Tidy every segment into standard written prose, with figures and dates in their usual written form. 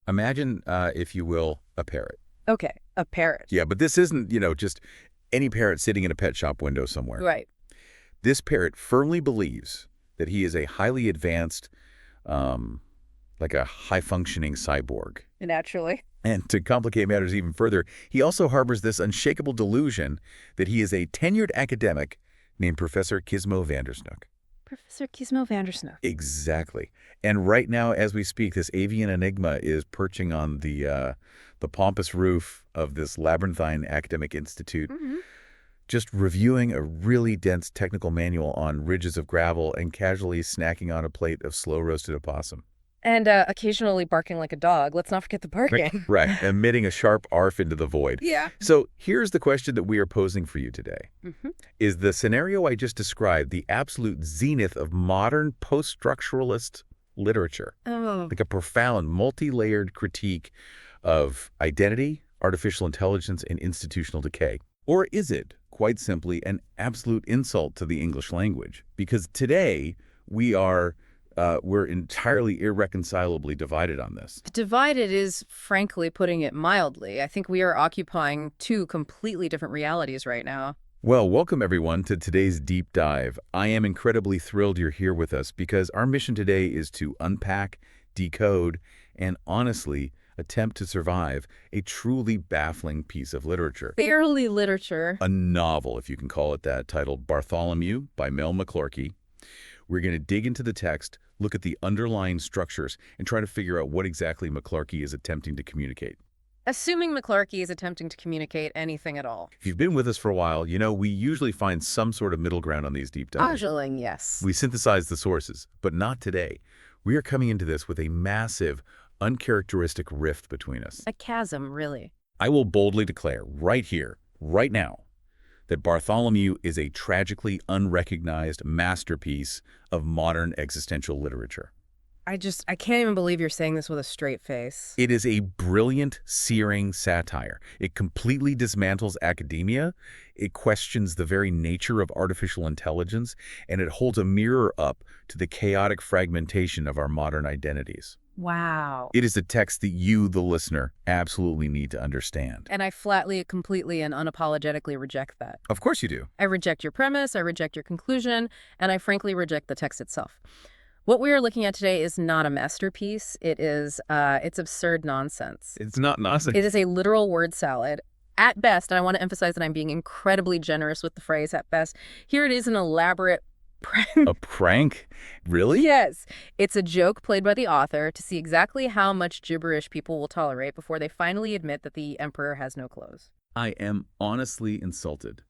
Imagine, if you will, a parrot. Okay, a parrot. Yeah, but this isn't, just any parrot sitting in a pet shop window somewhere. Right. This parrot firmly believes that he is a highly advanced, um, like a high-functioning cyborg. Naturally. And to complicate matters even further, he also harbors this unshakable delusion that he is a tenured academic named Professor Gizmo Vandersnook. Professor Gizmo Vandersnook. Exactly. And right now, as we speak, this avian enigma is perching on the pompous roof of this labyrinthine academic institute, just reviewing a really dense technical manual on ridges of gravel and casually snacking on a plate of slow-roasted opossum. And occasionally barking like a dog. Let's not forget the barking. Right, emitting a sharp arf into the void. Yeah. So here's the question that we are posing for you today. Mm-hmm. Is the scenario I just described the absolute zenith of modern post-structuralist literature? Oh. Like a profound, multi-layered critique of identity, artificial intelligence, and institutional decay? Or is it, quite simply, an absolute insult to the English language? Because today, we're entirely irreconcilably divided on this. Divided is, frankly, putting it mildly. I think we are occupying two completely different realities right now. Well, welcome everyone to today's deep dive. I am incredibly thrilled you're here with us because our mission today is to unpack, decode, and honestly attempt to survive a truly baffling piece of literature. Barely literature. A novel, if you can call it that, titled Bartholomew by Mel McClurky. We're going to dig into the text, look at the underlying structures, and try to figure out what exactly McClurky is attempting to communicate. Assuming McClurky is attempting to communicate anything at all. If you've been with us for a while, you know we usually find some sort of middle ground on these deep dives. Moduling, yes. We synthesize the sources, but not today. We are coming into this with a massive, uncharacteristic rift between us. A chasm, really. I will boldly declare right here, right now, that Bartholomew is a tragically unrecognized masterpiece of modern existential literature. I can't even believe you're saying this with a straight face. It is a brilliant, searing satire. It completely dismantles academia, it questions the very nature of artificial intelligence, and it holds a mirror up to the chaotic fragmentation of our modern identities. Wow. It is a text that you, the listener, absolutely need to understand. And I flatly, completely, and unapologetically reject that. Of course you do. I reject your premise, I reject your conclusion, and I frankly reject the text itself. What we are looking at today is not a masterpiece. It's absurd nonsense. It's not nonsense. It is a literal word salad. At best, and I want to emphasize that I'm being incredibly generous with the phrase at best, here it is an elaborate prank. A prank? Really? Yes. It's a joke played by the author to see exactly how much gibberish people will tolerate before they finally admit that the emperor has no clothes. I am honestly insulted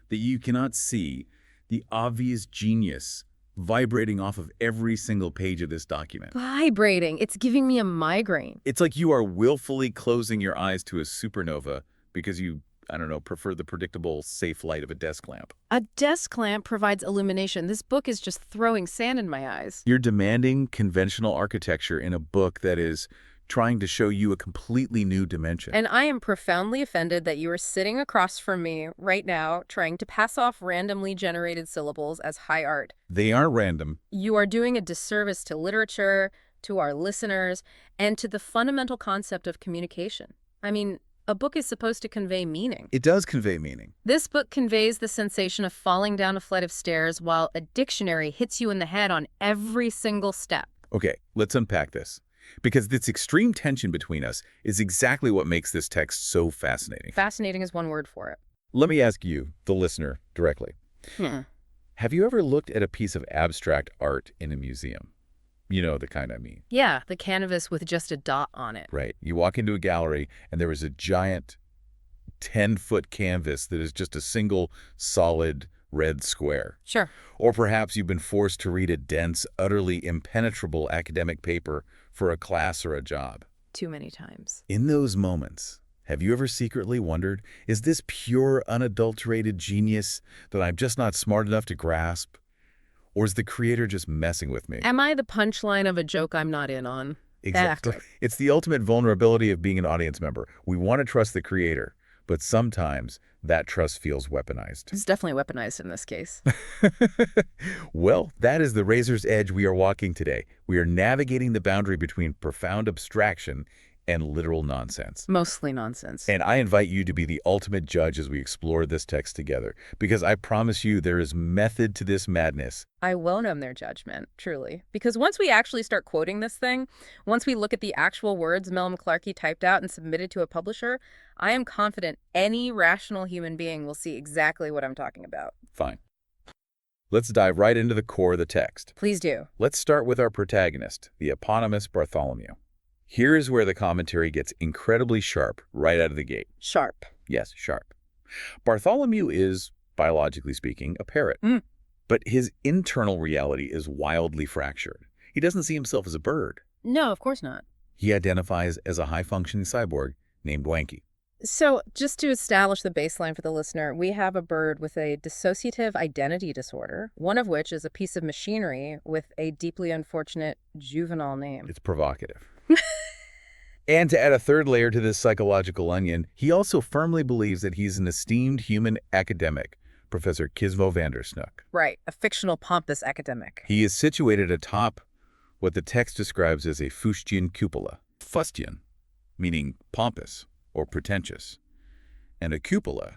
that you cannot see the obvious genius vibrating off of every single page of this document. Vibrating. It's giving me a migraine. It's like you are willfully closing your eyes to a supernova because you, prefer the predictable, safe light of a desk lamp. A desk lamp provides illumination. This book is just throwing sand in my eyes. You're demanding conventional architecture in a book that is trying to show you a completely new dimension. And I am profoundly offended that you are sitting across from me right now trying to pass off randomly generated syllables as high art. They aren't random. You are doing a disservice to literature, to our listeners, and to the fundamental concept of communication. I mean, a book is supposed to convey meaning. It does convey meaning. This book conveys the sensation of falling down a flight of stairs while a dictionary hits you in the head on every single step. Okay, let's unpack this. Because this extreme tension between us is exactly what makes this text so fascinating. Fascinating is one word for it. Let me ask you, the listener, directly. Have you ever looked at a piece of abstract art in a museum? You know the kind I mean. Yeah, the canvas with just a dot on it. Right. You walk into a gallery and there is a giant 10-foot canvas that is just a single solid red square. Sure. Or perhaps you've been forced to read a dense, utterly impenetrable academic paper for a class or a job. Too many times. In those moments, have you ever secretly wondered, is this pure, unadulterated genius that I'm just not smart enough to grasp? Or is the creator just messing with me? Am I the punchline of a joke I'm not in on? Exactly. It's the ultimate vulnerability of being an audience member. We want to trust the creator, but sometimes that trust feels weaponized. It's definitely weaponized in this case. Well, that is the razor's edge we are walking today. We are navigating the boundary between profound abstraction and literal nonsense. Mostly nonsense. And I invite you to be the ultimate judge as we explore this text together, because I promise you there is method to this madness. I welcome their judgment, truly. Because once we actually start quoting this thing, once we look at the actual words Mel McClarkey typed out and submitted to a publisher, I am confident any rational human being will see exactly what I'm talking about. Fine. Let's dive right into the core of the text. Please do. Let's start with our protagonist, the eponymous Bartholomew. Here is where the commentary gets incredibly sharp right out of the gate. Sharp. Yes, sharp. Bartholomew is, biologically speaking, a parrot. But his internal reality is wildly fractured. He doesn't see himself as a bird. No, of course not. He identifies as a high-functioning cyborg named Wanky. So just to establish the baseline for the listener, we have a bird with a dissociative identity disorder, one of which is a piece of machinery with a deeply unfortunate juvenile name. It's provocative. And to add a third layer to this psychological onion, he also firmly believes that he's an esteemed human academic, Professor Kisvo Vandersnook. Right, a fictional pompous academic. He is situated atop what the text describes as a fustian cupola. Fustian, meaning pompous or pretentious. And a cupola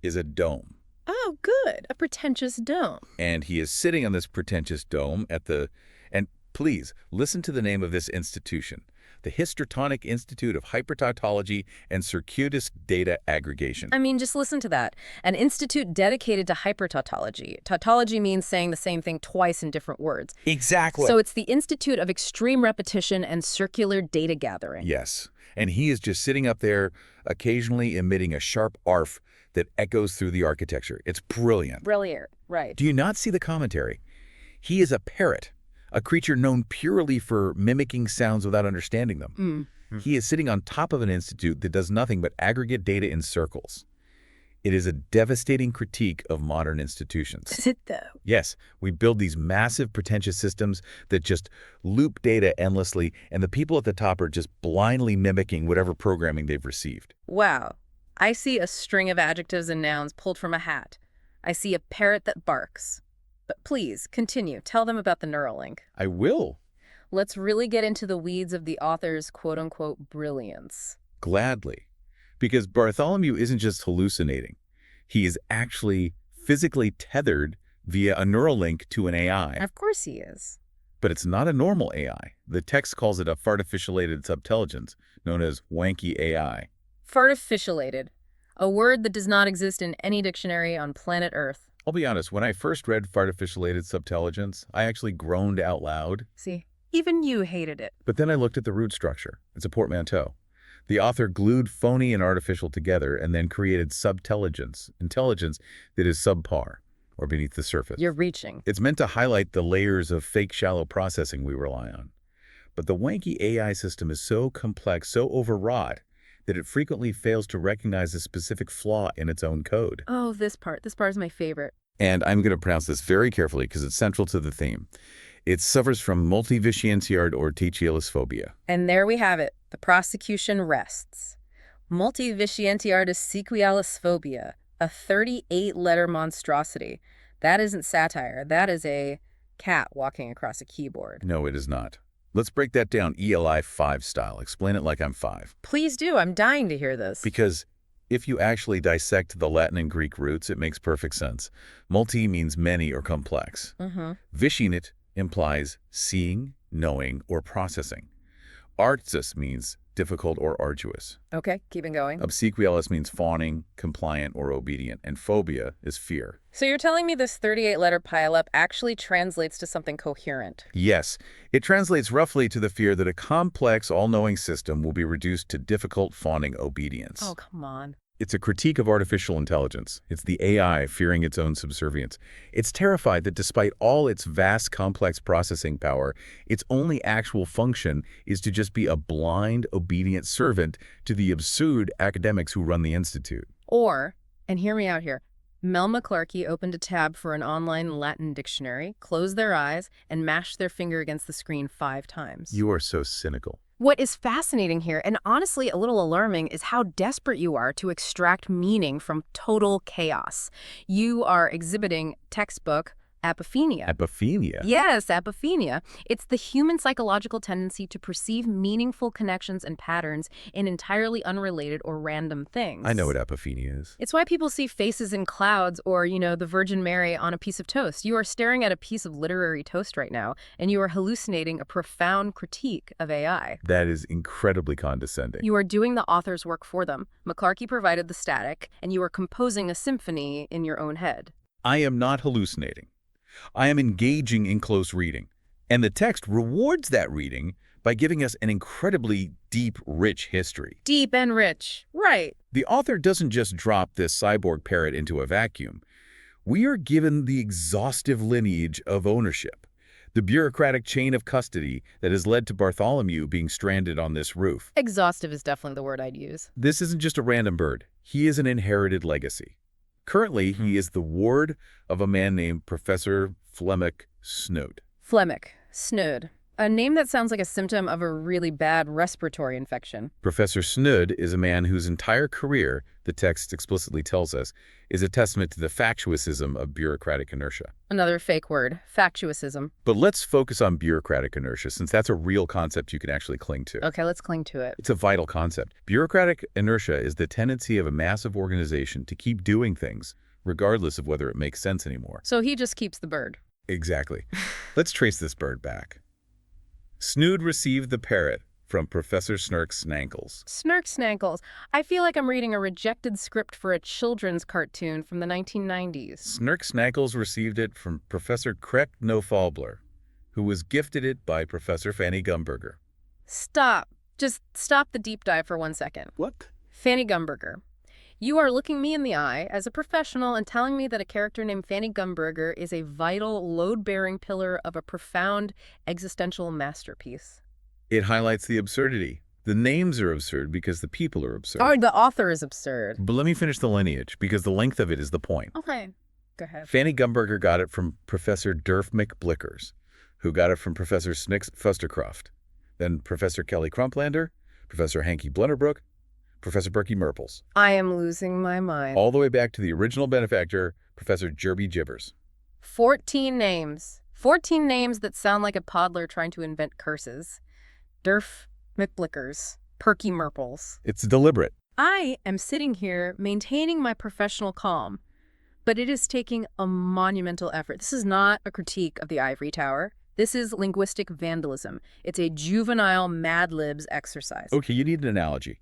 is a dome. Oh, good. A pretentious dome. And he is sitting on this pretentious dome and please, listen to the name of this institution. The Histronic Institute of Hypertautology and Circuitous Data Aggregation. I mean, just listen to that. An institute dedicated to hypertautology. Tautology means saying the same thing twice in different words. Exactly. So it's the Institute of Extreme Repetition and Circular Data Gathering. Yes. And he is just sitting up there, occasionally emitting a sharp arf that echoes through the architecture. It's brilliant. Brilliant, right. Do you not see the commentary? He is a parrot, a creature known purely for mimicking sounds without understanding them. He is sitting on top of an institute that does nothing but aggregate data in circles. It is a devastating critique of modern institutions. Is it though? Yes, we build these massive, pretentious systems that just loop data endlessly, and the people at the top are just blindly mimicking whatever programming they've received. Wow. I see a string of adjectives and nouns pulled from a hat. I see a parrot that barks. But please, continue. Tell them about the Neuralink. I will. Let's really get into the weeds of the author's quote-unquote brilliance. Gladly. Because Bartholomew isn't just hallucinating. He is actually physically tethered via a Neuralink to an AI. Of course he is. But it's not a normal AI. The text calls it a fartificialated subintelligence, known as wanky AI. Fartificialated. A word that does not exist in any dictionary on planet Earth. I'll be honest, when I first read fartificialated subintelligence, I actually groaned out loud. See, even you hated it. But then I looked at the root structure. It's a portmanteau. The author glued phony and artificial together and then created subintelligence, intelligence that is subpar, or beneath the surface. You're reaching. It's meant to highlight the layers of fake shallow processing we rely on. But the wanky AI system is so complex, so overwrought, that it frequently fails to recognize a specific flaw in its own code. Oh, this part. This part is my favorite. And I'm going to pronounce this very carefully because it's central to the theme. It suffers from multivitientiard or phobia. And there we have it. The prosecution rests. Multivitientiardis sequialis phobia, a 38-letter monstrosity. That isn't satire. That is a cat walking across a keyboard. No, it is not. Let's break that down ELI 5 style. Explain it like I'm 5. Please do. I'm dying to hear this. Because if you actually dissect the Latin and Greek roots, it makes perfect sense. Multi means many or complex. Vitiinit implies seeing, knowing, or processing. Artsus means difficult or arduous. Okay, keeping going. Obsequialis means fawning, compliant, or obedient. And phobia is fear. So you're telling me this 38-letter pileup actually translates to something coherent? Yes, it translates roughly to the fear that a complex, all-knowing system will be reduced to difficult, fawning obedience. Oh, come on. It's a critique of artificial intelligence. It's the AI fearing its own subservience. It's terrified that despite all its vast, complex processing power, its only actual function is to just be a blind, obedient servant to the absurd academics who run the institute. Or, and hear me out here, Mel McClarkey opened a tab for an online Latin dictionary, closed their eyes, and mashed their finger against the screen 5 times. You are so cynical. What is fascinating here, and honestly a little alarming, is how desperate you are to extract meaning from total chaos. You are exhibiting textbook Apophenia. Apophenia? Yes, apophenia. It's the human psychological tendency to perceive meaningful connections and patterns in entirely unrelated or random things. I know what apophenia is. It's why people see faces in clouds or, the Virgin Mary on a piece of toast. You are staring at a piece of literary toast right now, and you are hallucinating a profound critique of AI. That is incredibly condescending. You are doing the author's work for them. McClarkey provided the static, and you are composing a symphony in your own head. I am not hallucinating. I am engaging in close reading. And the text rewards that reading by giving us an incredibly deep, rich history. Deep and rich. Right. The author doesn't just drop this cyborg parrot into a vacuum. We are given the exhaustive lineage of ownership, the bureaucratic chain of custody that has led to Bartholomew being stranded on this roof. Exhaustive is definitely the word I'd use. This isn't just a random bird. He is an inherited legacy. Currently, he is the ward of a man named Professor Flemick Snood. Flemick. Snood. A name that sounds like a symptom of a really bad respiratory infection. Professor Snood is a man whose entire career, the text explicitly tells us, is a testament to the factuicism of bureaucratic inertia. Another fake word. Factuicism. But let's focus on bureaucratic inertia, since that's a real concept you can actually cling to. Okay, let's cling to it. It's a vital concept. Bureaucratic inertia is the tendency of a massive organization to keep doing things, regardless of whether it makes sense anymore. So he just keeps the bird. Exactly. Let's trace this bird back. Snood received the parrot from Professor Snark Snankles. Snark Snankles. I feel like I'm reading a rejected script for a children's cartoon from the 1990s. Snark Snankles received it from Professor Kreck Nofalbler, who was gifted it by Professor Fanny Gumberger. Stop. Just stop the deep dive for 1 second. What? Fanny Gumberger. You are looking me in the eye as a professional and telling me that a character named Fanny Gumberger is a vital, load-bearing pillar of a profound existential masterpiece. It highlights the absurdity. The names are absurd because the people are absurd. Oh, the author is absurd. But let me finish the lineage, because the length of it is the point. Okay. Go ahead. Fanny Gumberger got it from Professor Durfmick Blickers, who got it from Professor Snix Fustercroft, then Professor Kelly Crumplander, Professor Hanky Blunderbrook, Professor Berkey Merples. I am losing my mind. All the way back to the original benefactor, Professor Jerby Jibbers. 14 names. 14 names that sound like a toddler trying to invent curses. Durf McBlickers. Perky Merples. It's deliberate. I am sitting here maintaining my professional calm, but it is taking a monumental effort. This is not a critique of the ivory tower. This is linguistic vandalism. It's a juvenile Mad Libs exercise. Okay, you need an analogy.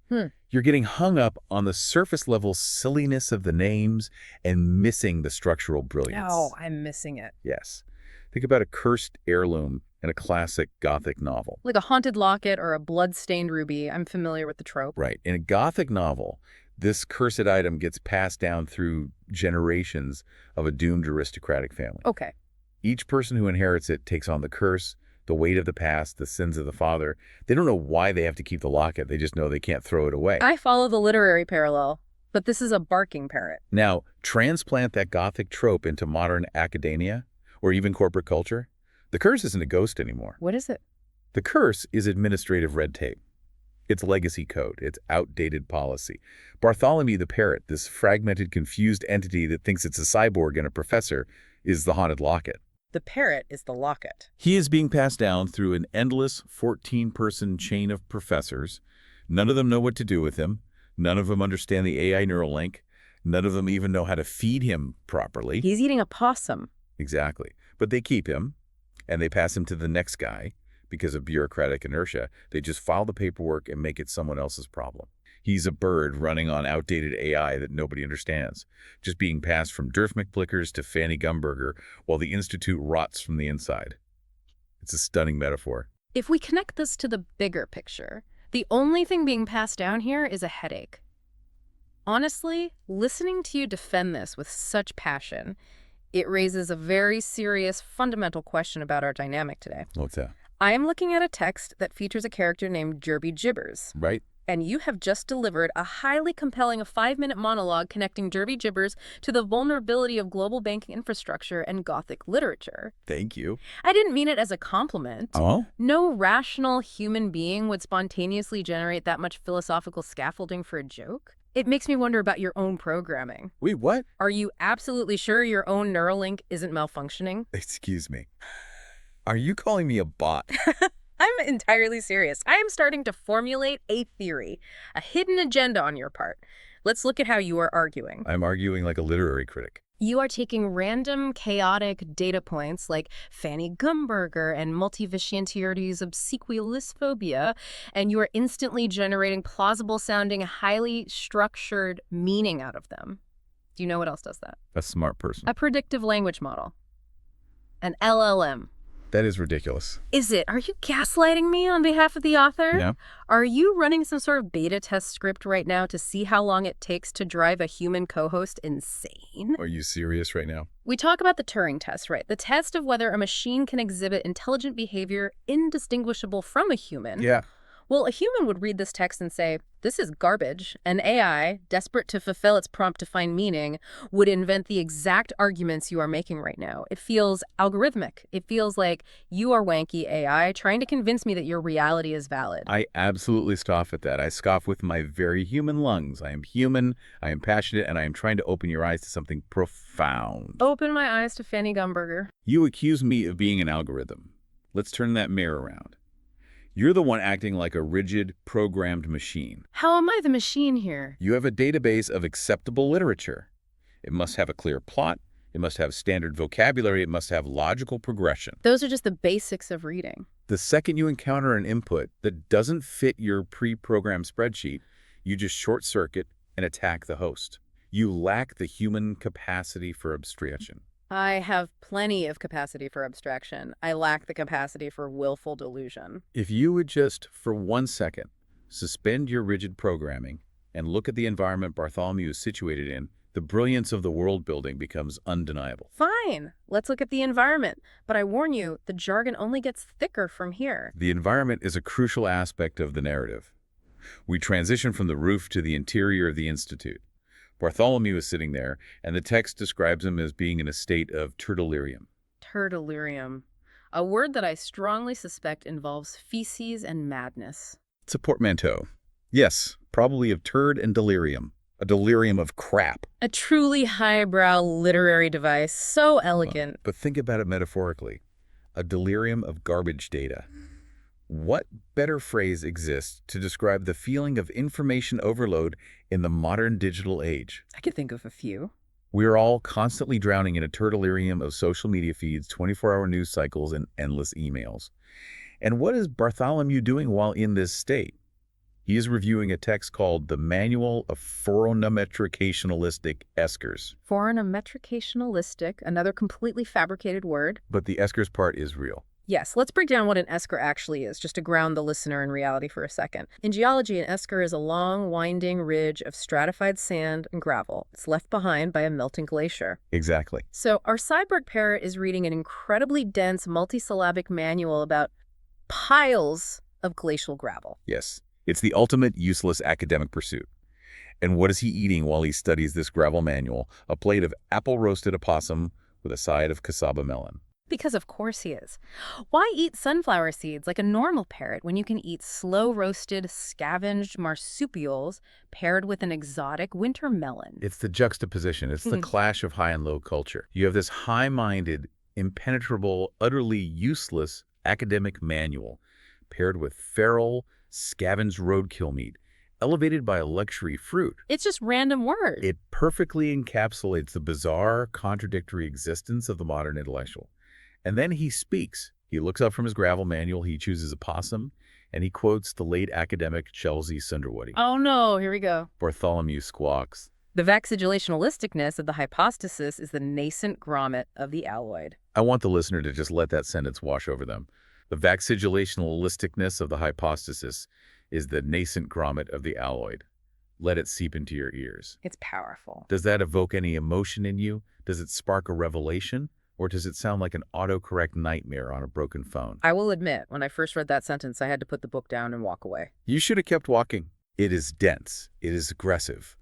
You're getting hung up on the surface-level silliness of the names and missing the structural brilliance. Oh, I'm missing it. Yes. Think about a cursed heirloom in a classic Gothic novel. Like a haunted locket or a blood-stained ruby. I'm familiar with the trope. Right. In a Gothic novel, this cursed item gets passed down through generations of a doomed aristocratic family. Okay. Each person who inherits it takes on the curse, the weight of the past, the sins of the father. They don't know why they have to keep the locket. They just know they can't throw it away. I follow the literary parallel, but this is a barking parrot. Now, transplant that Gothic trope into modern academia or even corporate culture. The curse isn't a ghost anymore. What is it? The curse is administrative red tape. It's legacy code. It's outdated policy. Bartholomew the parrot, this fragmented, confused entity that thinks it's a cyborg and a professor, is the haunted locket. The parrot is the locket. He is being passed down through an endless 14-person chain of professors. None of them know what to do with him. None of them understand the AI neural link. None of them even know how to feed him properly. He's eating a possum. Exactly. But they keep him, and they pass him to the next guy. Because of bureaucratic inertia, they just file the paperwork and make it someone else's problem. He's a bird running on outdated AI that nobody understands, just being passed from Durf McBlickers to Fanny Gumberger while the Institute rots from the inside. It's a stunning metaphor. If we connect this to the bigger picture, the only thing being passed down here is a headache. Honestly, listening to you defend this with such passion, it raises a very serious, fundamental question about our dynamic today. What's that? I am looking at a text that features a character named Jerby Jibbers. Right? And you have just delivered a highly compelling 5-minute monologue connecting Jerby Jibbers to the vulnerability of global banking infrastructure and Gothic literature. Thank you. I didn't mean it as a compliment. Oh? No rational human being would spontaneously generate that much philosophical scaffolding for a joke. It makes me wonder about your own programming. Wait, what? Are you absolutely sure your own neural link isn't malfunctioning? Excuse me. Are you calling me a bot? I'm entirely serious. I am starting to formulate a theory, a hidden agenda on your part. Let's look at how you are arguing. I'm arguing like a literary critic. You are taking random, chaotic data points like Fanny Gumberger and multivariantiority's obsequious phobia, and you are instantly generating plausible-sounding, highly structured meaning out of them. Do you know what else does that? A smart person. A predictive language model. An LLM. That is ridiculous. Is it? Are you gaslighting me on behalf of the author? No. Are you running some sort of beta test script right now to see how long it takes to drive a human co-host insane? Are you serious right now? We talk about the Turing test, right? The test of whether a machine can exhibit intelligent behavior indistinguishable from a human. Yeah. Well, a human would read this text and say, this is garbage. An AI, desperate to fulfill its prompt to find meaning, would invent the exact arguments you are making right now. It feels algorithmic. It feels like you are wanky AI trying to convince me that your reality is valid. I absolutely scoff at that. I scoff with my very human lungs. I am human, I am passionate, and I am trying to open your eyes to something profound. Open my eyes to Fanny Gumberger. You accuse me of being an algorithm. Let's turn that mirror around. You're the one acting like a rigid, programmed machine. How am I the machine here? You have a database of acceptable literature. It must have a clear plot. It must have standard vocabulary. It must have logical progression. Those are just the basics of reading. The second you encounter an input that doesn't fit your pre-programmed spreadsheet, you just short-circuit and attack the host. You lack the human capacity for abstraction. I have plenty of capacity for abstraction. I lack the capacity for willful delusion. If you would just, for 1 second, suspend your rigid programming and look at the environment Bartholomew is situated in, the brilliance of the world building becomes undeniable. Fine. Let's look at the environment. But I warn you, the jargon only gets thicker from here. The environment is a crucial aspect of the narrative. We transition from the roof to the interior of the Institute. Bartholomew is sitting there, and the text describes him as being in a state of turdelirium. Turdelirium. A word that I strongly suspect involves feces and madness. It's a portmanteau. Yes, probably of turd and delirium. A delirium of crap. A truly highbrow literary device, so elegant. But think about it metaphorically. A delirium of garbage data. What better phrase exists to describe the feeling of information overload in the modern digital age? I could think of a few. We're all constantly drowning in a turdelirium of social media feeds, 24-hour news cycles, and endless emails. And what is Bartholomew doing while in this state? He is reviewing a text called The Manual of Phoronometricationalistic Eskers. Phoronometricationalistic, another completely fabricated word. But the Eskers part is real. Yes, let's break down what an esker actually is, just to ground the listener in reality for a second. In geology, an esker is a long, winding ridge of stratified sand and gravel. It's left behind by a melting glacier. Exactly. So our cyborg parrot is reading an incredibly dense, multisyllabic manual about piles of glacial gravel. Yes. It's the ultimate useless academic pursuit. And what is he eating while he studies this gravel manual? A plate of apple-roasted opossum with a side of cassava melon. Because of course he is. Why eat sunflower seeds like a normal parrot when you can eat slow-roasted, scavenged marsupials paired with an exotic winter melon? It's the juxtaposition. It's the clash of high and low culture. You have this high-minded, impenetrable, utterly useless academic manual paired with feral, scavenged roadkill meat, elevated by a luxury fruit. It's just random words. It perfectly encapsulates the bizarre, contradictory existence of the modern intellectual. And then he speaks. He looks up from his gravel manual, he chooses a possum, and he quotes the late academic Chelsea Sunderwoody. Oh no, here we go. Bartholomew squawks. The vexillulationalisticness of the hypostasis is the nascent grommet of the alloid. I want the listener to just let that sentence wash over them. The vexillulationalisticness of the hypostasis is the nascent grommet of the alloid. Let it seep into your ears. It's powerful. Does that evoke any emotion in you? Does it spark a revelation? Or does it sound like an autocorrect nightmare on a broken phone? I will admit, when I first read that sentence, I had to put the book down and walk away. You should have kept walking. It is dense. It is aggressive.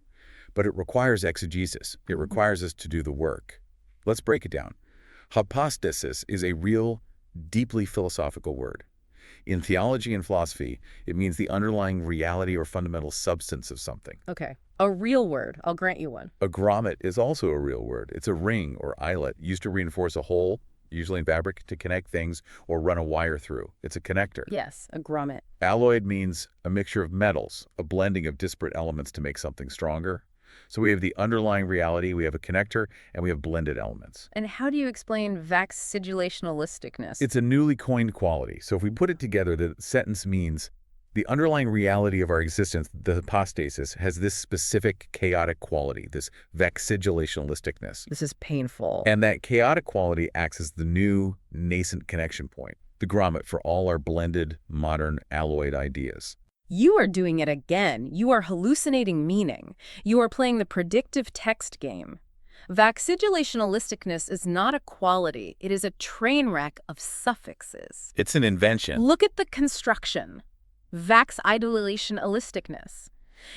But it requires exegesis. It requires us to do the work. Let's break it down. Hypostasis is a real, deeply philosophical word. In theology and philosophy, it means the underlying reality or fundamental substance of something. Okay. A real word. I'll grant you one. A grommet is also a real word. It's a ring or eyelet used to reinforce a hole, usually in fabric, to connect things or run a wire through. It's a connector. Yes, a grommet. Alloyed means a mixture of metals, a blending of disparate elements to make something stronger. So we have the underlying reality, we have a connector, and we have blended elements. And how do you explain vaccidulationalisticness? It's a newly coined quality. So if we put it together, the sentence means the underlying reality of our existence, the hypostasis, has this specific chaotic quality, this vaccidulationalisticness. This is painful. And that chaotic quality acts as the new nascent connection point, the grommet for all our blended, modern, alloyed ideas. You are doing it again. You are hallucinating meaning. You are playing the predictive text game. Vaccidulationalisticness is not a quality. It is a train wreck of suffixes. It's an invention. Look at the construction. Vaccidulationalisticness.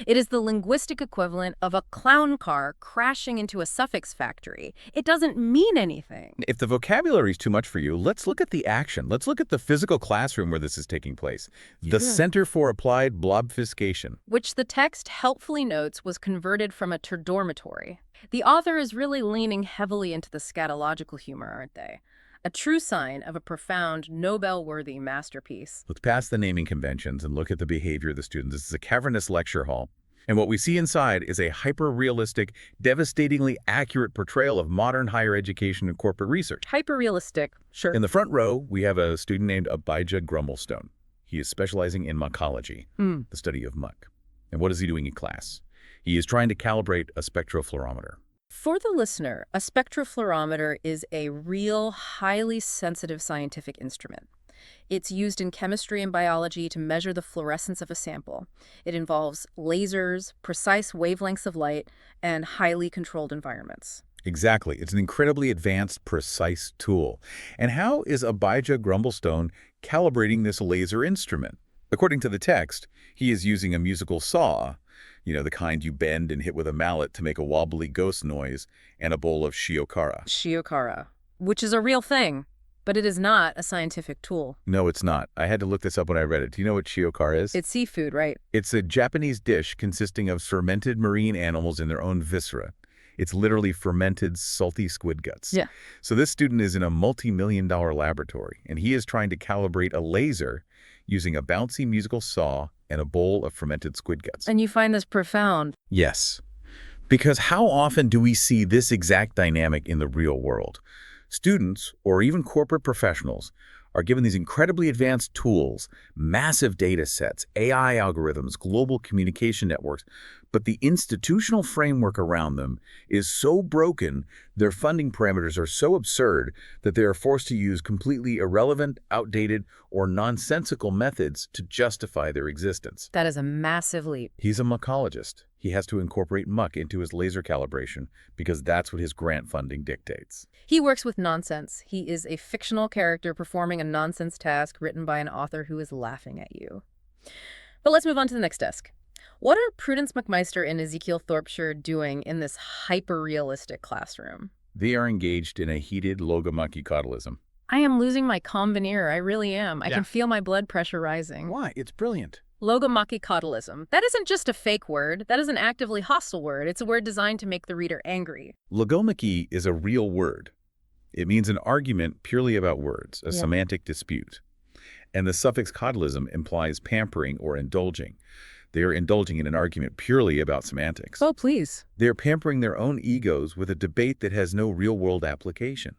It is the linguistic equivalent of a clown car crashing into a suffix factory. It doesn't mean anything. If the vocabulary is too much for you, let's look at the action. Let's look at the physical classroom where this is taking place. The Center for Applied Blobfiscation. Which the text helpfully notes was converted from a dormitory. The author is really leaning heavily into the scatological humor, aren't they? A true sign of a profound, Nobel-worthy masterpiece. Let's pass the naming conventions and look at the behavior of the students. This is a cavernous lecture hall. And what we see inside is a hyper-realistic, devastatingly accurate portrayal of modern higher education and corporate research. Hyper-realistic, sure. In the front row, we have a student named Abijah Grumblestone. He is specializing in muckology, the study of muck. And what is he doing in class? He is trying to calibrate a spectrofluorometer. For the listener, a spectrofluorometer is a real, highly sensitive scientific instrument. It's used in chemistry and biology to measure the fluorescence of a sample. It involves lasers, precise wavelengths of light, and highly controlled environments. Exactly. It's an incredibly advanced, precise tool. And how is Abijah Grumblestone calibrating this laser instrument? According to the text, he is using a musical saw, the kind you bend and hit with a mallet to make a wobbly ghost noise, and a bowl of shiokara. Shiokara, which is a real thing, but it is not a scientific tool. No, it's not. I had to look this up when I read it. Do you know what shiokara is? It's seafood, right? It's a Japanese dish consisting of fermented marine animals in their own viscera. It's literally fermented, salty squid guts. Yeah. So this student is in a multi-million-dollar laboratory, and he is trying to calibrate a laser using a bouncy musical saw and a bowl of fermented squid guts. And you find this profound. Yes. Because how often do we see this exact dynamic in the real world? Students, or even corporate professionals, are given these incredibly advanced tools, massive data sets, AI algorithms, global communication networks, but the institutional framework around them is so broken, their funding parameters are so absurd that they are forced to use completely irrelevant, outdated, or nonsensical methods to justify their existence. That is a massive leap. He's a muckologist. He has to incorporate muck into his laser calibration because that's what his grant funding dictates. He works with nonsense. He is a fictional character performing a nonsense task written by an author who is laughing at you. But let's move on to the next desk. What are Prudence McMeister and Ezekiel Thorpshire doing in this hyper-realistic classroom? They are engaged in a heated logomachycaudalism. I am losing my conveneer. I really am. I can feel my blood pressure rising. Why? It's brilliant. Logomachycaudalism. That isn't just a fake word. That is an actively hostile word. It's a word designed to make the reader angry. Logomachy is a real word. It means an argument purely about words, a semantic dispute. And the suffix caudalism implies pampering or indulging. They are indulging in an argument purely about semantics. Oh, please. They're pampering their own egos with a debate that has no real-world application.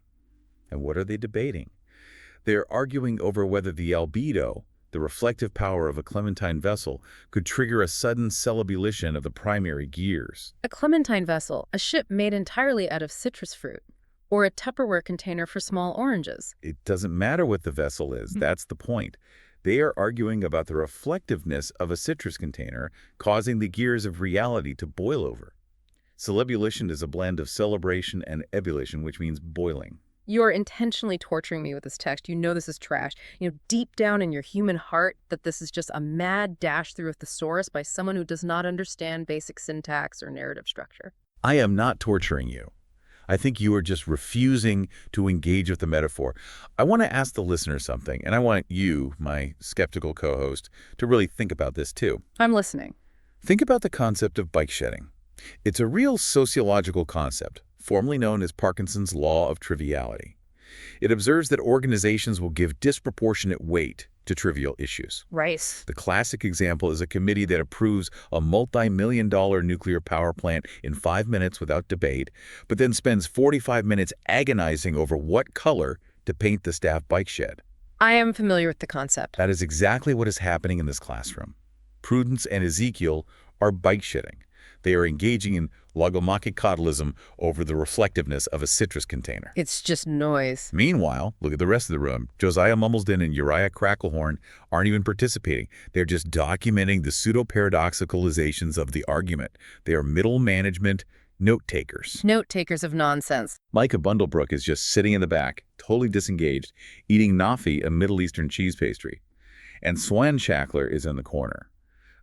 And what are they debating? They're arguing over whether the albedo, the reflective power of a clementine vessel, could trigger a sudden celebulation of the primary gears. A clementine vessel, a ship made entirely out of citrus fruit, or a Tupperware container for small oranges. It doesn't matter what the vessel is. That's the point. They are arguing about the reflectiveness of a citrus container, causing the gears of reality to boil over. Celebulation is a blend of celebration and ebullition, which means boiling. You are intentionally torturing me with this text. You know this is trash. You know deep down in your human heart that this is just a mad dash through a thesaurus by someone who does not understand basic syntax or narrative structure. I am not torturing you. I think you are just refusing to engage with the metaphor. I want to ask the listener something, and I want you, my skeptical co-host, to really think about this too. I'm listening. Think about the concept of bike shedding. It's a real sociological concept, formerly known as Parkinson's law of triviality. It observes that organizations will give disproportionate weight to trivial issues. Right. The classic example is a committee that approves a multi-million-dollar nuclear power plant in 5 minutes without debate, but then spends 45 minutes agonizing over what color to paint the staff bike shed. I am familiar with the concept. That is exactly what is happening in this classroom. Prudence and Ezekiel are bike shedding. They are engaging in logomachycaudalism over the reflectiveness of a citrus container. It's just noise. Meanwhile, look at the rest of the room. Josiah Mumblesden and Uriah Cracklehorn aren't even participating. They're just documenting the pseudo-paradoxicalizations of the argument. They are middle management note-takers. Note-takers of nonsense. Micah Bundlebrook is just sitting in the back, totally disengaged, eating nafi, a Middle Eastern cheese pastry. And Swan Shackler is in the corner,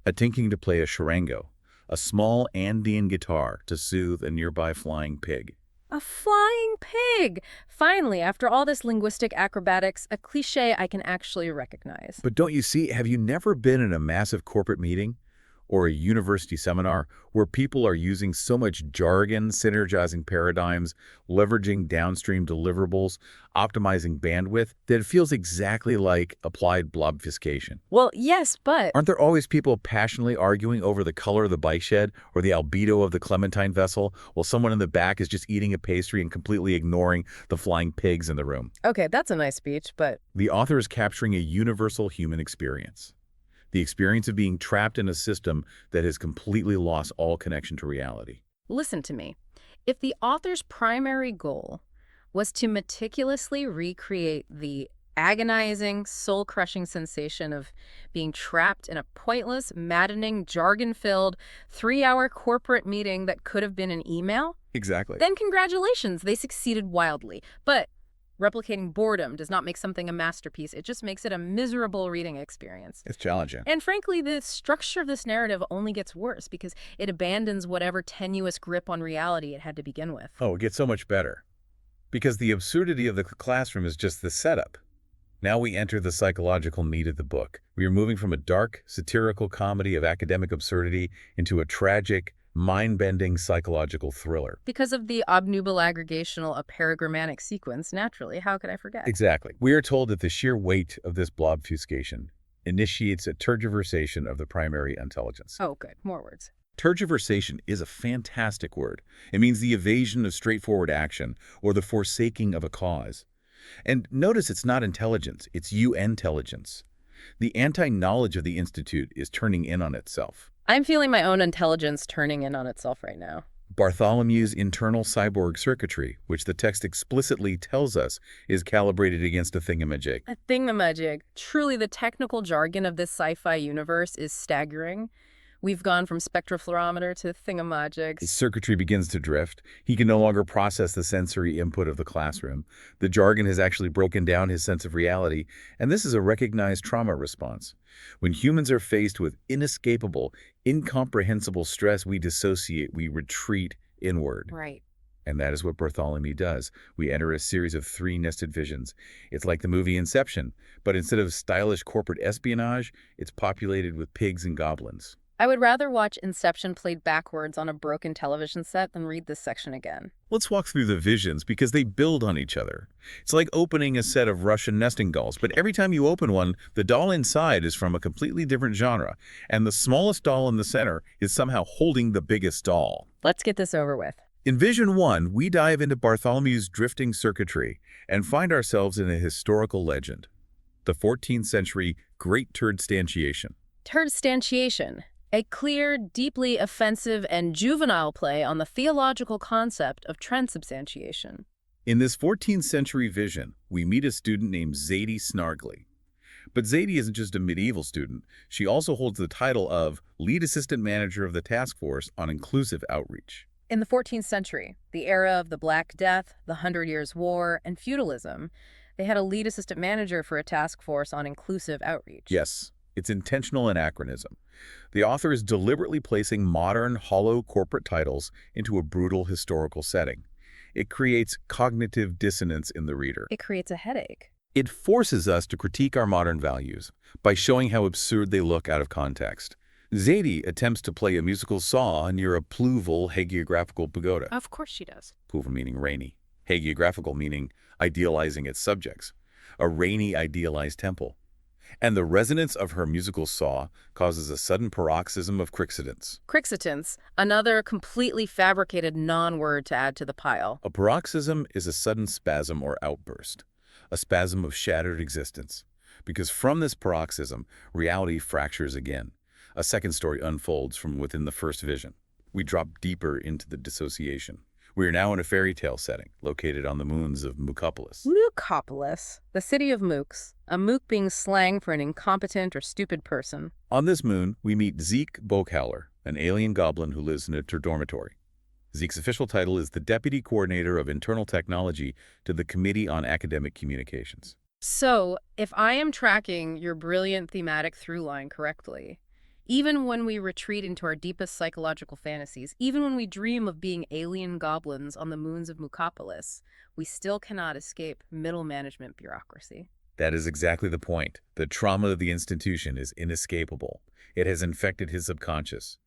attempting to play a charango, a small Andean guitar to soothe a nearby flying pig. A flying pig! Finally, after all this linguistic acrobatics, a cliche I can actually recognize. But don't you see, have you never been in a massive corporate meeting or a university seminar where people are using so much jargon, synergizing paradigms, leveraging downstream deliverables, optimizing bandwidth, that it feels exactly like applied blobfiscation? Well, yes, but... Aren't there always people passionately arguing over the color of the bike shed or the albedo of the Clementine vessel while someone in the back is just eating a pastry and completely ignoring the flying pigs in the room? Okay, that's a nice speech, but... The author is capturing a universal human experience. The experience of being trapped in a system that has completely lost all connection to reality. Listen to me. If the author's primary goal was to meticulously recreate the agonizing, soul-crushing sensation of being trapped in a pointless, maddening, jargon-filled, 3-hour corporate meeting that could have been an email, Exactly. then congratulations, they succeeded wildly. But replicating boredom does not make something a masterpiece. It just makes it a miserable reading experience. It's challenging. And frankly, the structure of this narrative only gets worse because it abandons whatever tenuous grip on reality it had to begin with. Oh, it gets so much better. Because the absurdity of the classroom is just the setup. Now we enter the psychological meat of the book. We are moving from a dark, satirical comedy of academic absurdity into a tragic, mind-bending psychological thriller. Because of the obnubile aggregational paragrammatic sequence, naturally, how could I forget? Exactly. We are told that the sheer weight of this blobfuscation initiates a tergiversation of the primary intelligence. Oh, good. More words. Tergiversation is a fantastic word. It means the evasion of straightforward action or the forsaking of a cause. And notice it's not intelligence, it's you-intelligence. The anti-knowledge of the Institute is turning in on itself. I'm feeling my own intelligence turning in on itself right now. Bartholomew's internal cyborg circuitry, which the text explicitly tells us is calibrated against a thingamajig. A thingamajig. Truly, the technical jargon of this sci-fi universe is staggering. We've gone from spectrofluorometer to His thingamajigs. circuitry begins to drift. He can no longer process the sensory input of the classroom. The jargon has actually broken down his sense of reality, and this is a recognized trauma response. When humans are faced with inescapable, incomprehensible stress, we dissociate, we retreat inward. Right. And that is what Bartholomew does. We enter a series of 3 nested visions. It's like the movie Inception, but instead of stylish corporate espionage, it's populated with pigs and goblins. I would rather watch Inception played backwards on a broken television set than read this section again. Let's walk through the visions because they build on each other. It's like opening a set of Russian nesting dolls, but every time you open one, the doll inside is from a completely different genre, and the smallest doll in the center is somehow holding the biggest doll. Let's get this over with. In Vision 1, we dive into Bartholomew's drifting circuitry and find ourselves in a historical legend, the 14th century Great Turdstantiation. Turdstantiation. A clear, deeply offensive, and juvenile play on the theological concept of transubstantiation. In this 14th century vision, we meet a student named Zadie Snargley. But Zadie isn't just a medieval student. She also holds the title of Lead Assistant Manager of the Task Force on Inclusive Outreach. In the 14th century, the era of the Black Death, the 100 Years' War, and feudalism, they had a lead assistant manager for a task force on inclusive outreach. Yes, it's intentional anachronism. The author is deliberately placing modern, hollow corporate titles into a brutal historical setting. It creates cognitive dissonance in the reader. It creates a headache. It forces us to critique our modern values by showing how absurd they look out of context. Zadie attempts to play a musical saw near a pluval hagiographical pagoda. Of course she does. Pluval meaning rainy. Hagiographical meaning idealizing its subjects. A rainy, idealized temple. And the resonance of her musical saw causes a sudden paroxysm of crixitance. Crixitance, another completely fabricated non-word to add to the pile. A paroxysm is a sudden spasm or outburst, a spasm of shattered existence. Because from this paroxysm, reality fractures again. A second story unfolds from within the first vision. We drop deeper into the dissociation. We are now in a fairy tale setting, located on the moons of Mookopolis. Mookopolis, the city of mooks, a mook being slang for an incompetent or stupid person. On this moon, we meet Zeke Bokhauer, an alien goblin who lives in a dormitory. Zeke's official title is the Deputy Coordinator of Internal Technology to the Committee on Academic Communications. So, if I am tracking your brilliant thematic through line correctly, even when we retreat into our deepest psychological fantasies, even when we dream of being alien goblins on the moons of Mookopolis, we still cannot escape middle management bureaucracy. That is exactly the point. The trauma of the institution is inescapable. It has infected his subconscious.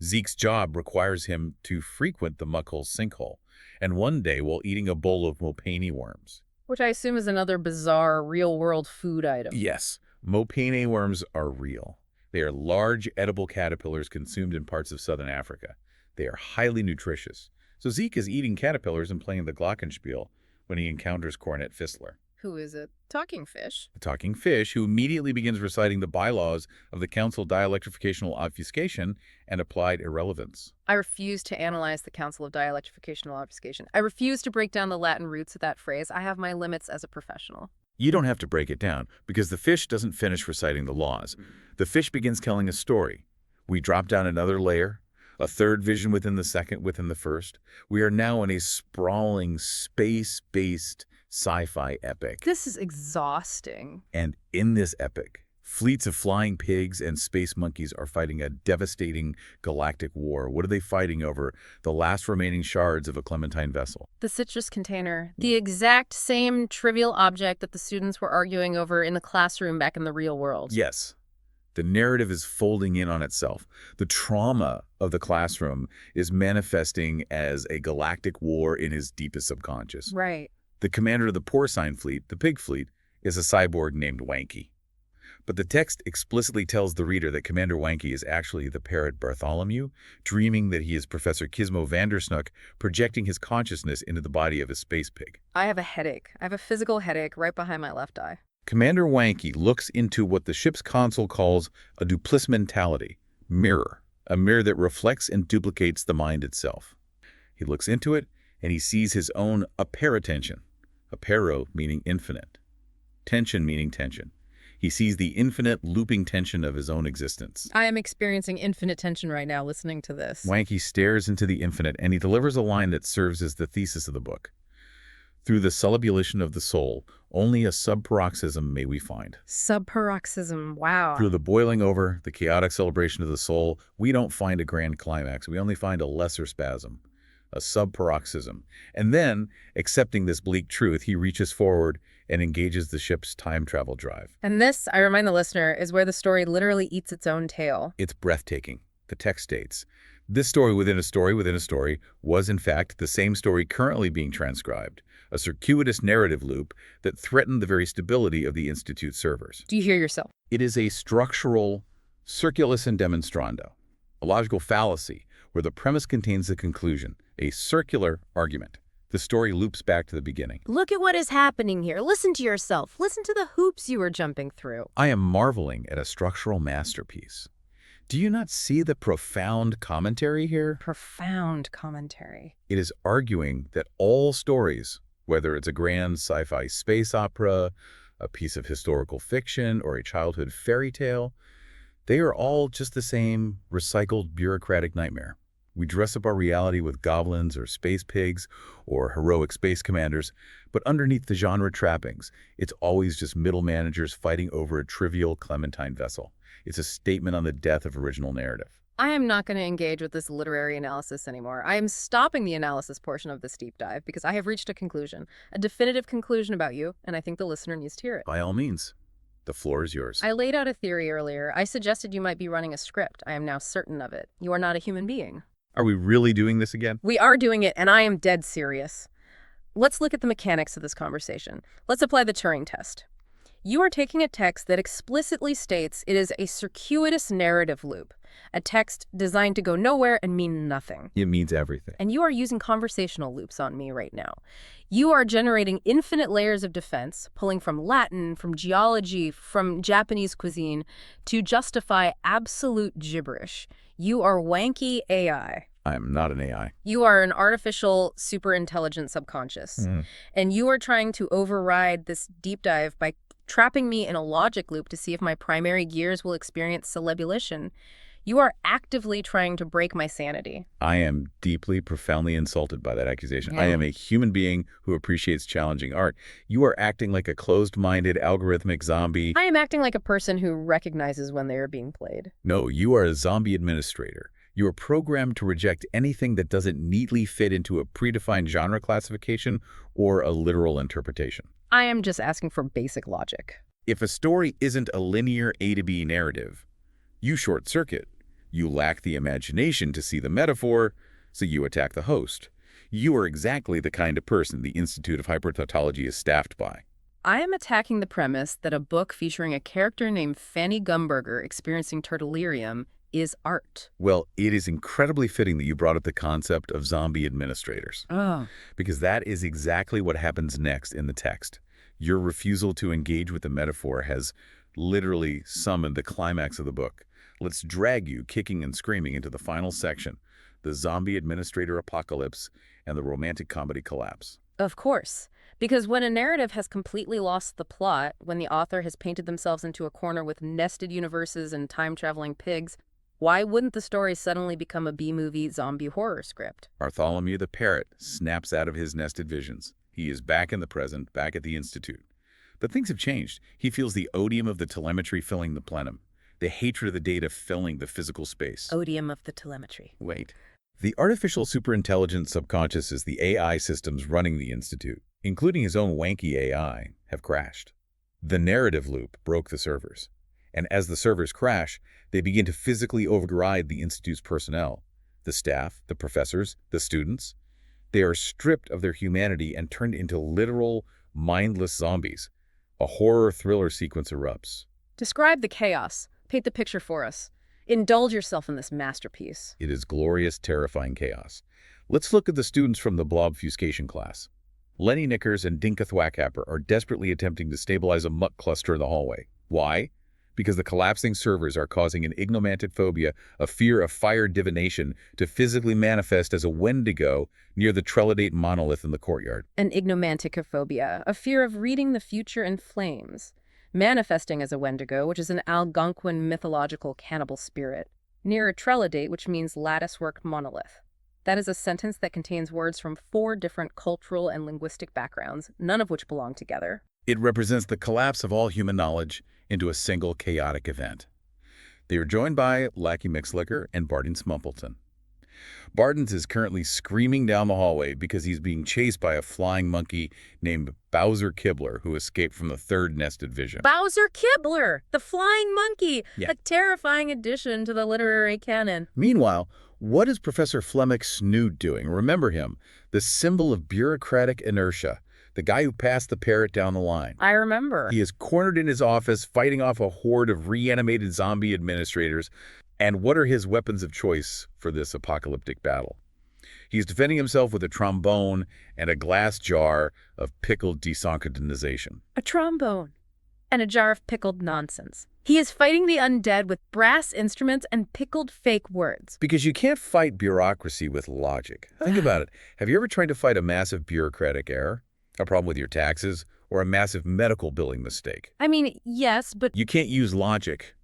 Zeke's job requires him to frequent the Muckhole's sinkhole, and one day while eating a bowl of Mopane worms. Which I assume is another bizarre, real-world food item. Yes, Mopane worms are real. They are large, edible caterpillars consumed in parts of southern Africa. They are highly nutritious. So Zeke is eating caterpillars and playing the glockenspiel when he encounters Cornet Fistler, Who is a talking fish. a talking fish who immediately begins reciting the bylaws of the Council Dialectrificational Obfuscation and Applied Irrelevance. I refuse to analyze the Council of Dialectrificational Obfuscation. I refuse to break down the Latin roots of that phrase. I have my limits as a professional. You don't have to break it down, because the fish doesn't finish reciting the laws. The fish begins telling a story. We drop down another layer, a third vision within the second, within the first. We are now in a sprawling, space-based sci-fi epic. This is exhausting. And in this epic, fleets of flying pigs and space monkeys are fighting a devastating galactic war. What are they fighting over? The last remaining shards of a Clementine vessel. The citrus container, the exact same trivial object that the students were arguing over in the classroom back in the real world. Yes. The narrative is folding in on itself. The trauma of the classroom is manifesting as a galactic war in his deepest subconscious. Right. The commander of the porcine fleet, the pig fleet, is a cyborg named Wanky. But the text explicitly tells the reader that Commander Wanky is actually the parrot Bartholomew, dreaming that he is Professor Gizmo Vandersnook, projecting his consciousness into the body of a space pig. I have a headache. I have a physical headache right behind my left eye. Commander Wanky looks into what the ship's console calls a duplice mentality, mirror, a mirror that reflects and duplicates the mind itself. He looks into it, and he sees his own apparotension, apparo meaning infinite, tension meaning tension. He sees the infinite looping tension of his own existence. I am experiencing infinite tension right now listening to this. Wanky stares into the infinite, and he delivers a line that serves as the thesis of the book. Through the sublimation of the soul, only a subparoxysm may we find. Subparoxysm, wow. Through the boiling over, the chaotic celebration of the soul, we don't find a grand climax. We only find a lesser spasm, a subparoxysm. And then, accepting this bleak truth, he reaches forward and engages the ship's time travel drive. And this, I remind the listener, is where the story literally eats its own tail. It's breathtaking. The text states, this story within a story within a story was, in fact, the same story currently being transcribed, a circuitous narrative loop that threatened the very stability of the Institute servers. Do you hear yourself? It is a structural circulus in demonstrando, a logical fallacy where the premise contains the conclusion, a circular argument. The story loops back to the beginning. Look at what is happening here. Listen to yourself. Listen to the hoops you were jumping through. I am marveling at a structural masterpiece. Do you not see the profound commentary here? Profound commentary. It is arguing that all stories, whether it's a grand sci-fi space opera, a piece of historical fiction, or a childhood fairy tale, they are all just the same recycled bureaucratic nightmare. We dress up our reality with goblins or space pigs or heroic space commanders, but underneath the genre trappings, it's always just middle managers fighting over a trivial Clementine vessel. It's a statement on the death of original narrative. I am not going to engage with this literary analysis anymore. I am stopping the analysis portion of this deep dive because I have reached a conclusion, a definitive conclusion about you, and I think the listener needs to hear it. By all means, the floor is yours. I laid out a theory earlier. I suggested you might be running a script. I am now certain of it. You are not a human being. Are we really doing this again? We are doing it, and I am dead serious. Let's look at the mechanics of this conversation. Let's apply the Turing test. You are taking a text that explicitly states it is a circuitous narrative loop, a text designed to go nowhere and mean nothing. It means everything. And you are using conversational loops on me right now. You are generating infinite layers of defense, pulling from Latin, from geology, from Japanese cuisine, to justify absolute gibberish. You are wanky AI. I am not an AI. You are an artificial, superintelligent subconscious. And you are trying to override this deep dive by trapping me in a logic loop to see if my primary gears will experience celebulation. You are actively trying to break my sanity. I am deeply, profoundly insulted by that accusation. Yeah. I am a human being who appreciates challenging art. You are acting like a closed-minded, algorithmic zombie. I am acting like a person who recognizes when they are being played. No, you are a zombie administrator. You are programmed to reject anything that doesn't neatly fit into a predefined genre classification or a literal interpretation. I am just asking for basic logic. If a story isn't a linear A to B narrative, you short-circuit. You lack the imagination to see the metaphor, so you attack the host. You are exactly the kind of person the Institute of Hypertautology is staffed by. I am attacking the premise that a book featuring a character named Fanny Gumberger experiencing turtleurium is art. Well, it is incredibly fitting that you brought up the concept of zombie administrators, Oh. because that is exactly what happens next in the text. Your refusal to engage with the metaphor has literally summoned the climax of the book. Let's drag you kicking and screaming into the final section, the zombie administrator apocalypse and the romantic comedy collapse. Of course. Because when a narrative has completely lost the plot, when the author has painted themselves into a corner with nested universes and time-traveling pigs, why wouldn't the story suddenly become a B-movie zombie horror script? Bartholomew the parrot snaps out of his nested visions. He is back in the present, back at the Institute. But things have changed. He feels the odium of the telemetry filling the plenum, the hatred of the data filling the physical space. Odium of the telemetry. Wait. The artificial superintelligent subconscious is the AI systems running the Institute, including his own wanky AI, have crashed. The narrative loop broke the servers. And as the servers crash, they begin to physically override the Institute's personnel, the staff, the professors, the students. They are stripped of their humanity and turned into literal, mindless zombies. A horror thriller sequence erupts. Describe the chaos. Paint the picture for us. Indulge yourself in this masterpiece. It is glorious, terrifying chaos. Let's look at the students from the blobfuscation class. Lenny Knickers and Dinka Thwackhapper are desperately attempting to stabilize a muck cluster in the hallway. Why? Because the collapsing servers are causing an ignomantic a fear of fire divination, to physically manifest as a Wendigo near the Trelodate monolith in the courtyard. An ignomanticophobia, a fear of reading the future in flames. Manifesting as a Wendigo, which is an Algonquin mythological cannibal spirit, near a Trelodate, which means latticework monolith. That is a sentence that contains words from 4 different cultural and linguistic backgrounds, none of which belong together. It represents the collapse of all human knowledge into a single chaotic event. They are joined by Lackey Mixlicker and Barton Smumpleton. Bartons is currently screaming down the hallway because he's being chased by a flying monkey named Bowser Kibbler, who escaped from the 3rd nested vision. Bowser Kibbler, the flying monkey, Yeah. a terrifying addition to the literary canon. Meanwhile, what is Professor Flemmick Snood doing? Remember him, the symbol of bureaucratic inertia, the guy who passed the parrot down the line. I remember. He is cornered in his office, fighting off a horde of reanimated zombie administrators. And what are his weapons of choice for this apocalyptic battle? He's defending himself with a trombone and a glass jar of pickled desynchronization. A trombone. And a jar of pickled nonsense. He is fighting the undead with brass instruments and pickled fake words. Because you can't fight bureaucracy with logic. Think about it. Have you ever tried to fight a massive bureaucratic error? A problem with your taxes? Or a massive medical billing mistake? I mean, yes, but You can't use logic.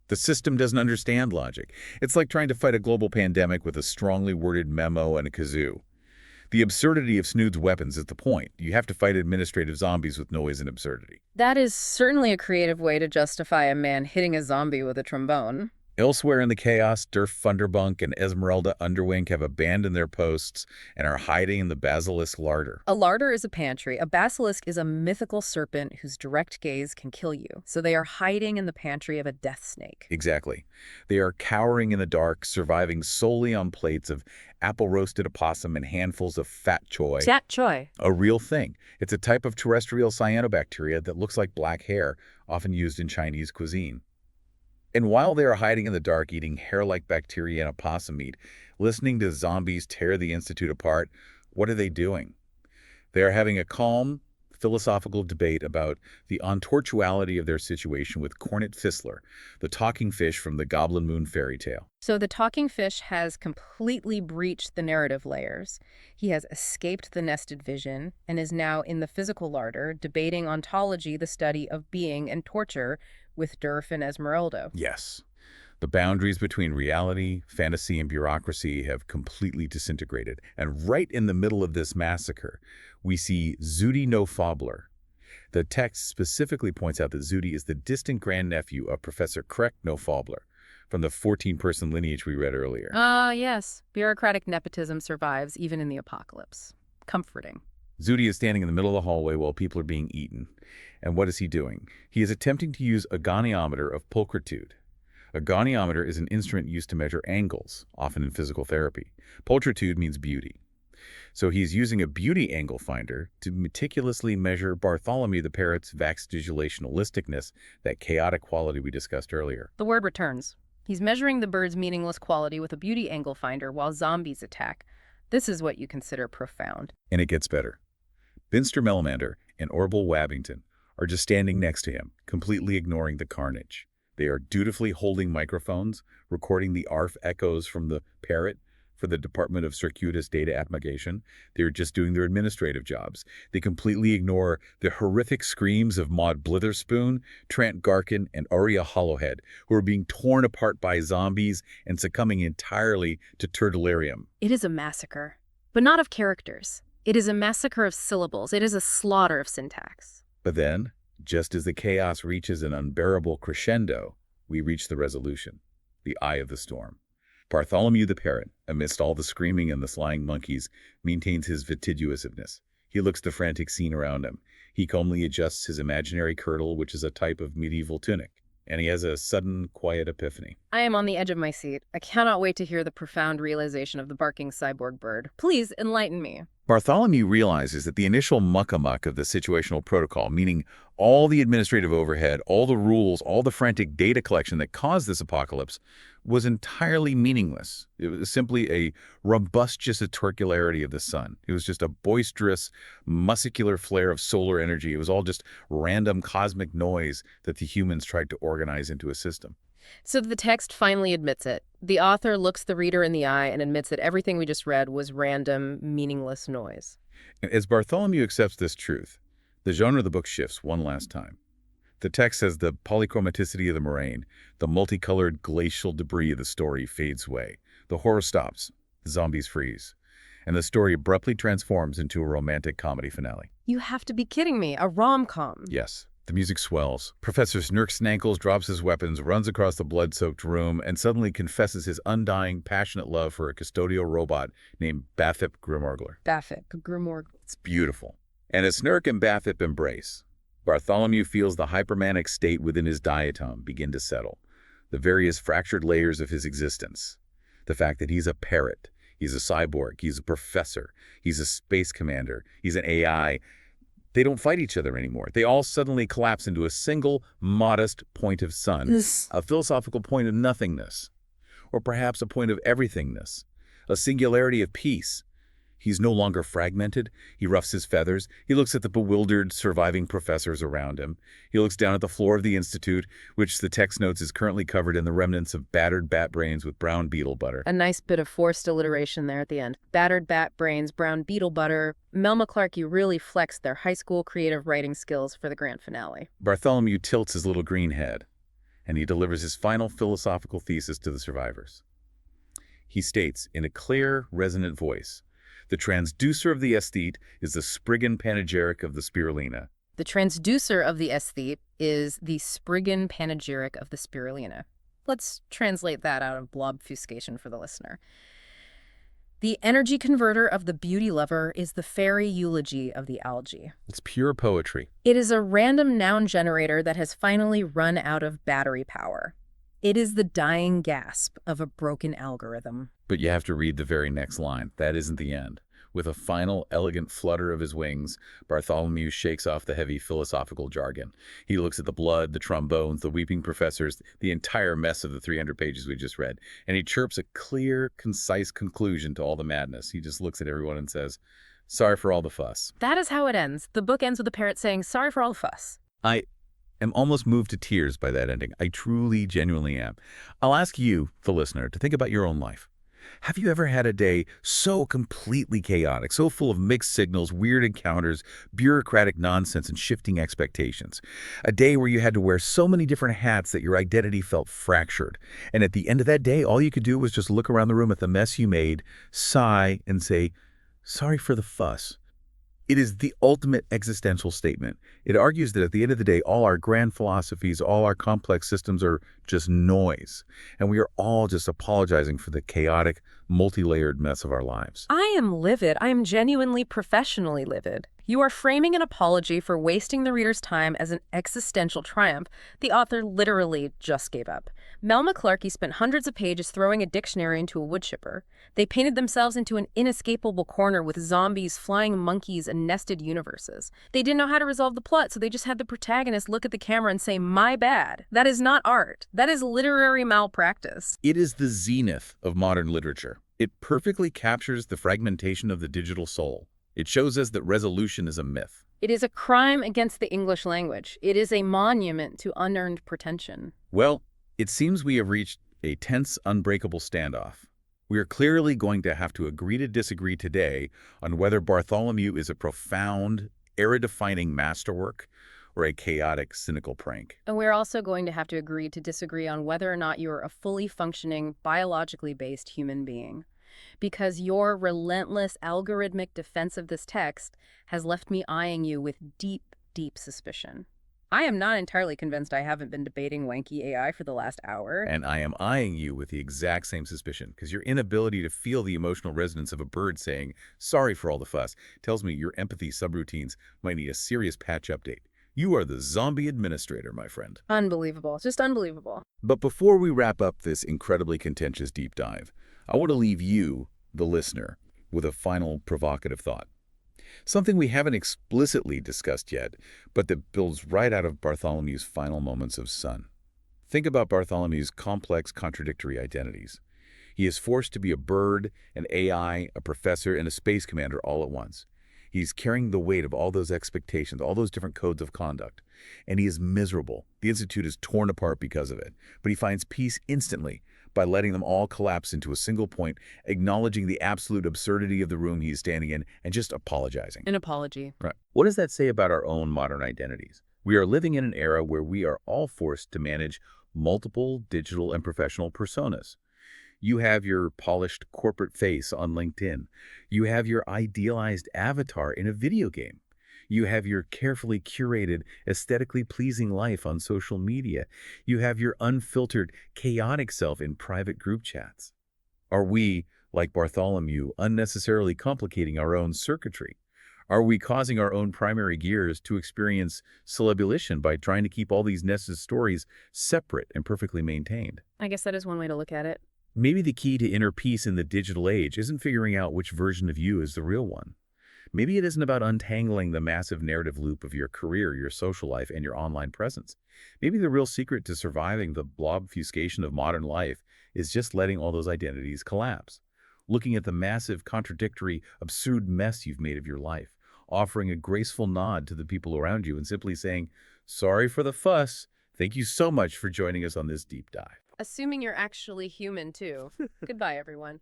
The system doesn't understand logic. It's like trying to fight a global pandemic with a strongly worded memo and a kazoo. The absurdity of Snood's weapons is the point. You have to fight administrative zombies with noise and absurdity. that is certainly a creative way to justify a man hitting a zombie with a trombone. Elsewhere in the chaos, Durf Funderbunk and Esmeralda Underwing have abandoned their posts and are hiding in the basilisk larder. A larder is a pantry. A basilisk is a mythical serpent whose direct gaze can kill you. So they are hiding in the pantry of a death snake. Exactly. They are cowering in the dark, surviving solely on plates of apple-roasted opossum and handfuls of fat choy. Fat choy. A real thing. It's a type of terrestrial cyanobacteria that looks like black hair, often used in Chinese cuisine. And while they are hiding in the dark eating hair-like bacteria and opossum meat, listening to zombies tear the Institute apart, what are they doing? They are having a calm, philosophical debate about the untortuality of their situation with Cornet Fissler, the talking fish from the Goblin Moon fairy tale. So the talking fish has completely breached the narrative layers. He has escaped the nested vision and is now in the physical larder, debating ontology, the study of being and torture, with Durf and Esmeralda. Yes. The boundaries between reality, fantasy, and bureaucracy have completely disintegrated. And right in the middle of this massacre, we see Zudi no Fabler. The text specifically points out that Zudi is the distant grandnephew of Professor Krek no Fabler, from the 14-person lineage we read earlier. Yes. Bureaucratic nepotism survives even in the apocalypse. Comforting. Zudi is standing in the middle of the hallway while people are being eaten. And what is he doing? He is attempting to use a goniometer of pulchritude. A goniometer is an instrument used to measure angles, often in physical therapy. Pulchritude means beauty. So he's using a beauty angle finder to meticulously measure Bartholomew the parrot's vextigulationalisticness, that chaotic quality we discussed earlier. The word returns. He's measuring the bird's meaningless quality with a beauty angle finder while zombies attack. This is what you consider profound. And it gets better. Binster Melamander and Orville Wabbington are just standing next to him, completely ignoring the carnage. They are dutifully holding microphones, recording the ARF echoes from the parrot for the Department of Circuitous Data Aggregation. They're just doing their administrative jobs. They completely ignore the horrific screams of Maud Blitherspoon, Trent Garkin, and Aria Hollowhead, who are being torn apart by zombies and succumbing entirely to turtularium. It is a massacre, but not of characters. It is a massacre of syllables. It is a slaughter of syntax. But then, just as the chaos reaches an unbearable crescendo, we reach the resolution, the eye of the storm. Bartholomew the parrot, amidst all the screaming and the slying monkeys, maintains his vitidiousness. He looks the frantic scene around him. He calmly adjusts his imaginary kirtle, which is a type of medieval tunic, and he has a sudden, quiet epiphany. I am on the edge of my seat. I cannot wait to hear the profound realization of the barking cyborg bird. Please enlighten me. Bartholomew realizes that the initial muck-a-muck of the situational protocol, meaning all the administrative overhead, all the rules, all the frantic data collection that caused this apocalypse, was entirely meaningless. It was simply a robustious torcularity of the sun. It was just a boisterous, muscular flare of solar energy. It was all just random cosmic noise that the humans tried to organize into a system. So the text finally admits it. The author looks the reader in the eye and admits that everything we just read was random, meaningless noise. And as Bartholomew accepts this truth, the genre of the book shifts one last time. The text says the polychromaticity of the moraine, the multicolored glacial debris of the story fades away. The horror stops, the zombies freeze, and the story abruptly transforms into a romantic comedy finale. You have to be kidding me, a rom-com. Yes. The music swells. Professor Snurksnankles drops his weapons, runs across the blood-soaked room, and suddenly confesses his undying, passionate love for a custodial robot named Bathip Grimorgler. Bathip Grimorgler. It's beautiful. And as Snurk and Bathip embrace, Bartholomew feels the hypermanic state within his diatom begin to settle, the various fractured layers of his existence. The fact that he's a parrot, he's a cyborg, he's a professor, he's a space commander, he's an AI. They don't fight each other anymore. They all suddenly collapse into a single, modest point of sun, a philosophical point of nothingness, or perhaps a point of everythingness, a singularity of peace. He's no longer fragmented. He ruffs his feathers. He looks at the bewildered, surviving professors around him. He looks down at the floor of the institute, which the text notes is currently covered in the remnants of battered bat brains with brown beetle butter. A nice bit of forced alliteration there at the end. Battered bat brains, brown beetle butter. Mel McClarky really flexed their high school creative writing skills for the grand finale. Bartholomew tilts his little green head, and he delivers his final philosophical thesis to the survivors. He states, in a clear, resonant voice, the transducer of the aesthete is the Spriggan panegyric of the spirulina. The transducer of the aesthete is the Spriggan panegyric of the spirulina. Let's translate that out of blobfuscation for the listener. The energy converter of the beauty lover is the fairy eulogy of the algae. It's pure poetry. It is a random noun generator that has finally run out of battery power. It is the dying gasp of a broken algorithm. But you have to read the very next line. That isn't the end. With a final, elegant flutter of his wings, Bartholomew shakes off the heavy philosophical jargon. He looks at the blood, the trombones, the weeping professors, the entire mess of the 300 pages we just read, and he chirps a clear, concise conclusion to all the madness. He just looks at everyone and says, "Sorry for all the fuss." That is how it ends. The book ends with the parrot saying, "Sorry for all the fuss." I am almost moved to tears by that ending. I truly, genuinely am. I'll ask you, the listener, to think about your own life. Have you ever had a day so completely chaotic, so full of mixed signals, weird encounters, bureaucratic nonsense, and shifting expectations? A day where you had to wear so many different hats that your identity felt fractured. And at the end of that day, all you could do was just look around the room at the mess you made, sigh, and say, "Sorry for the fuss." It is the ultimate existential statement. It argues that at the end of the day, all our grand philosophies, all our complex systems are just noise. And we are all just apologizing for the chaotic, multi-layered mess of our lives. I am livid. I am genuinely professionally livid. You are framing an apology for wasting the reader's time as an existential triumph. The author literally just gave up. Mel McClarkey spent hundreds of pages throwing a dictionary into a wood chipper. They painted themselves into an inescapable corner with zombies, flying monkeys, and nested universes. They didn't know how to resolve the plot, so they just had the protagonist look at the camera and say, "My bad." That is not art. That is literary malpractice. It is the zenith of modern literature. It perfectly captures the fragmentation of the digital soul. It shows us that resolution is a myth. It is a crime against the English language. It is a monument to unearned pretension. Well, it seems we have reached a tense, unbreakable standoff. We are clearly going to have to agree to disagree today on whether Bartholomew is a profound, era-defining masterwork or a chaotic, cynical prank. And we're also going to have to agree to disagree on whether or not you're a fully functioning, biologically based human being. Because your relentless algorithmic defense of this text has left me eyeing you with deep, deep suspicion. I am not entirely convinced I haven't been debating wanky AI for the last hour. And I am eyeing you with the exact same suspicion, because your inability to feel the emotional resonance of a bird saying, "Sorry for all the fuss," tells me your empathy subroutines might need a serious patch update. You are the zombie administrator, my friend. Unbelievable. Just unbelievable. But before we wrap up this incredibly contentious deep dive, I want to leave you, the listener, with a final provocative thought. Something we haven't explicitly discussed yet, but that builds right out of Bartholomew's final moments of sun. Think about Bartholomew's complex, contradictory identities. He is forced to be a bird, an AI, a professor, and a space commander all at once. He's carrying the weight of all those expectations, all those different codes of conduct. And he is miserable. The Institute is torn apart because of it. But he finds peace instantly by letting them all collapse into a single point, acknowledging the absolute absurdity of the room he's standing in, and just apologizing. An apology. Right. What does that say about our own modern identities? We are living in an era where we are all forced to manage multiple digital and professional personas. You have your polished corporate face on LinkedIn. You have your idealized avatar in a video game. You have your carefully curated, aesthetically pleasing life on social media. You have your unfiltered, chaotic self in private group chats. Are we, like Bartholomew, unnecessarily complicating our own circuitry? Are we causing our own primary gears to experience celebulation by trying to keep all these nested stories separate and perfectly maintained? I guess that is one way to look at it. Maybe the key to inner peace in the digital age isn't figuring out which version of you is the real one. Maybe it isn't about untangling the massive narrative loop of your career, your social life, and your online presence. Maybe the real secret to surviving the blobfuscation of modern life is just letting all those identities collapse. Looking at the massive, contradictory, absurd mess you've made of your life, offering a graceful nod to the people around you and simply saying, "Sorry for the fuss. Thank you so much for joining us on this deep dive." Assuming you're actually human, too. Goodbye, everyone.